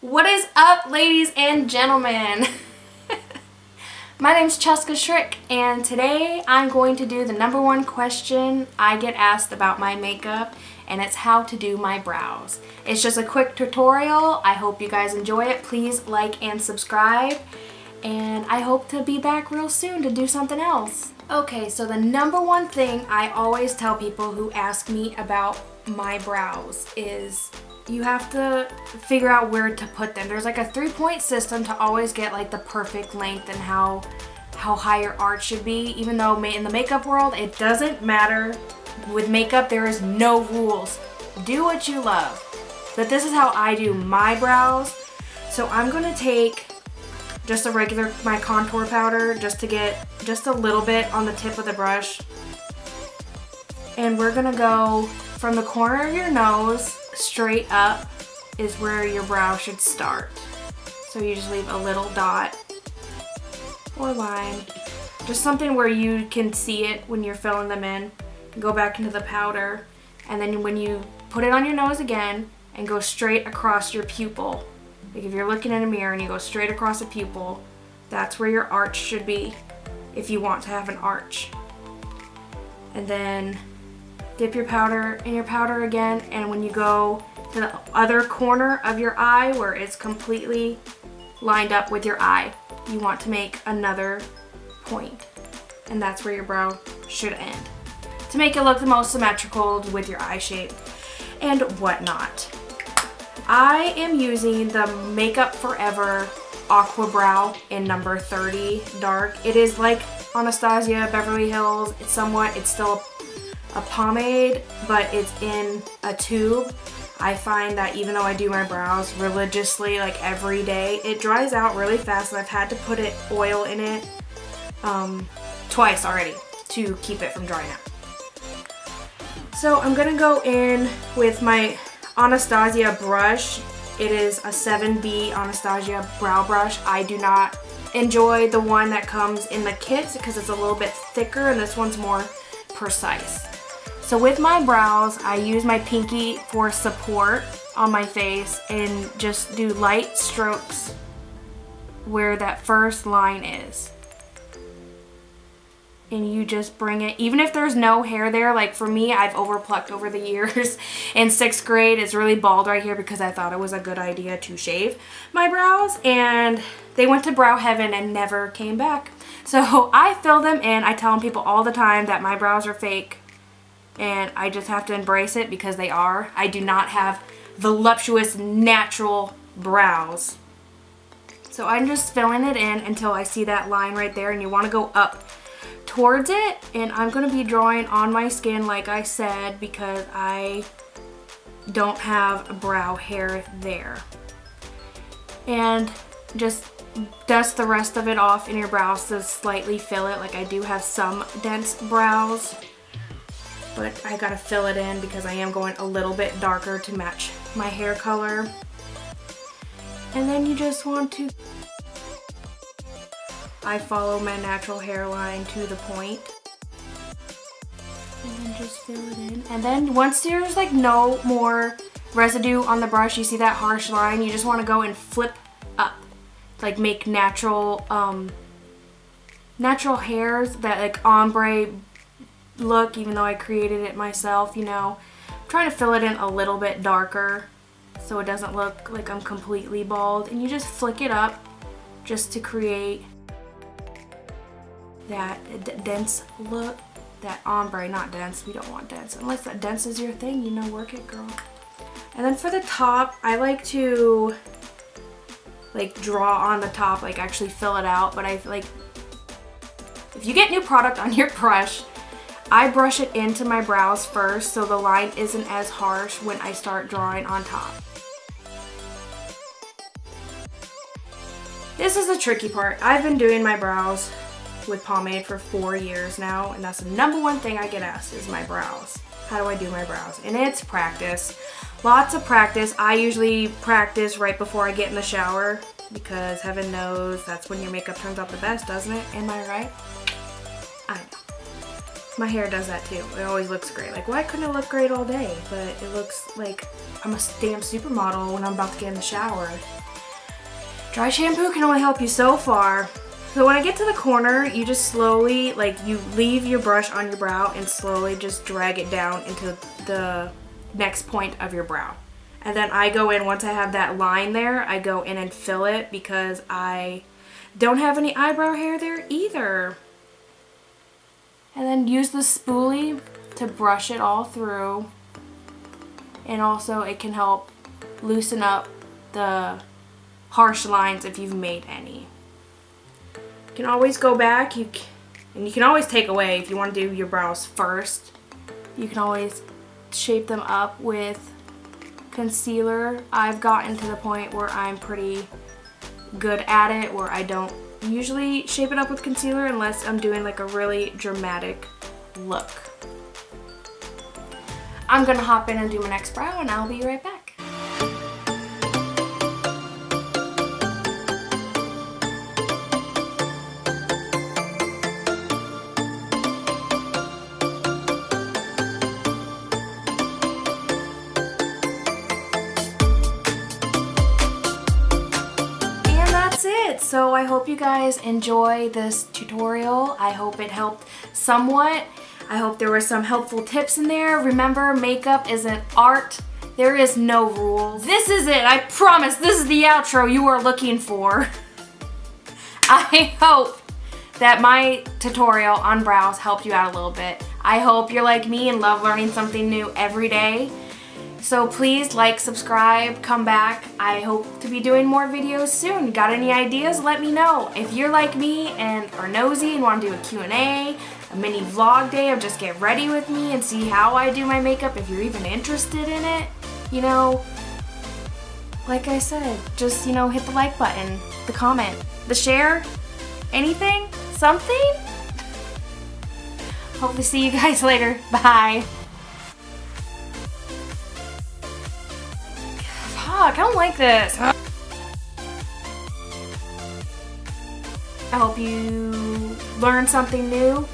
What is up, ladies and gentlemen? My name's Chesska Schrick, and today I'm going to do the #1 question I get asked about my makeup, and it's how to do my brows. It's just a quick tutorial. I hope you guys enjoy it. Please like and subscribe, and I hope to be back real soon to do something else. Okay, so the #1 thing I always tell people who ask me about my brows is you have to figure out where to put them. There's like a 3-point system to always get like the perfect length and how high your arch should be. Even though in the makeup world, it doesn't matter. With makeup, there is no rules. Do what you love. But this is how I do my brows. So I'm gonna take just my contour powder just to get just a little bit on the tip of the brush. And we're gonna go from the corner of your nose straight up is where your brow should start. So you just leave a little dot or line, just something where you can see it when you're filling them in. Go back into the powder, and then when you put it on your nose again and go straight across your pupil, like if you're looking in a mirror and you go straight across a pupil, that's where your arch should be if you want to have an arch. And then dip your powder in your powder again, and when you go to the other corner of your eye where it's completely lined up with your eye, you want to make another point, and that's where your brow should end to make it look the most symmetrical with your eye shape and whatnot. I am using the Makeup Forever Aqua Brow in number 30 dark. It is like Anastasia, Beverly Hills. It's still a pomade, but it's in a tube. I find that even though I do my brows religiously, like every day, it dries out really fast, and I've had to put oil in it twice already to keep it from drying out. So I'm gonna go in with my Anastasia brush. It is a 7B Anastasia brow brush. I do not enjoy the one that comes in the kits because it's a little bit thicker, and this one's more precise. So with my brows, I use my pinky for support on my face and just do light strokes where that first line is. And you just bring it, even if there's no hair there, like for me, I've overplucked over the years. In 6th grade, it's really bald right here because I thought it was a good idea to shave my brows, and they went to brow heaven and never came back. So I fill them in. I tell people all the time that my brows are fake, and I just have to embrace it because they are. I do not have voluptuous natural brows. So I'm just filling it in until I see that line right there, and you want to go up towards it, and I'm going to be drawing on my skin like I said because I don't have brow hair there. And just dust the rest of it off in your brows to slightly fill it. Like I do have some dense brows, but I gotta fill it in because I am going a little bit darker to match my hair color. And then you just want to, I follow my natural hairline to the point. And then just fill it in. And then once there's like no more residue on the brush, you see that harsh line, you just want to go and flip up. Like make natural hairs, that like ombre look, even though I created it myself, you know. I'm trying to fill it in a little bit darker so it doesn't look like I'm completely bald. And you just flick it up just to create that dense look, that ombre, not dense. We don't want dense. Unless that dense is your thing, you know, work it, girl. And then for the top, I like to like draw on the top, like actually fill it out. But I like, if you get new product on your brush, I brush it into my brows first so the line isn't as harsh when I start drawing on top. This is the tricky part. I've been doing my brows with pomade for 4 years now, and that's the #1 thing I get asked is my brows. How do I do my brows? And it's practice. Lots of practice. I usually practice right before I get in the shower because heaven knows that's when your makeup turns out the best, doesn't it? Am I right? I know. My hair does that too. It always looks great. Like, why couldn't it look great all day? But it looks like I'm a damn supermodel when I'm about to get in the shower. Dry shampoo can only help you so far. So when I get to the corner, you just slowly, like, you leave your brush on your brow and slowly just drag it down into the next point of your brow. And then I go in, once I have that line there, I go in and fill it because I don't have any eyebrow hair there either. And then use the spoolie to brush it all through. And also it can help loosen up the harsh lines if you've made any. You can always go back, and you can always take away if you want to do your brows first. You can always shape them up with concealer. I've gotten to the point where I'm pretty good at it, where I don't usually shape it up with concealer unless I'm doing like a really dramatic look. I'm gonna hop in and do my next brow and I'll be right back. So I hope you guys enjoy this tutorial. I hope it helped somewhat. I hope there were some helpful tips in there. Remember, makeup is an art. There is no rules. This is it. I promise this is the outro you are looking for. I hope that my tutorial on brows helped you out a little bit. I hope you're like me and love learning something new every day. So please like, subscribe, come back. I hope to be doing more videos soon. Got any ideas? Let me know. If you're like me and are nosy and want to do a Q&A, a mini vlog day of just get ready with me and see how I do my makeup, if you're even interested in it, you know, like I said, just, you know, hit the like button, the comment, the share, anything, something. Hopefully see you guys later. Bye. Fuck, I don't like this. I hope you learned something new.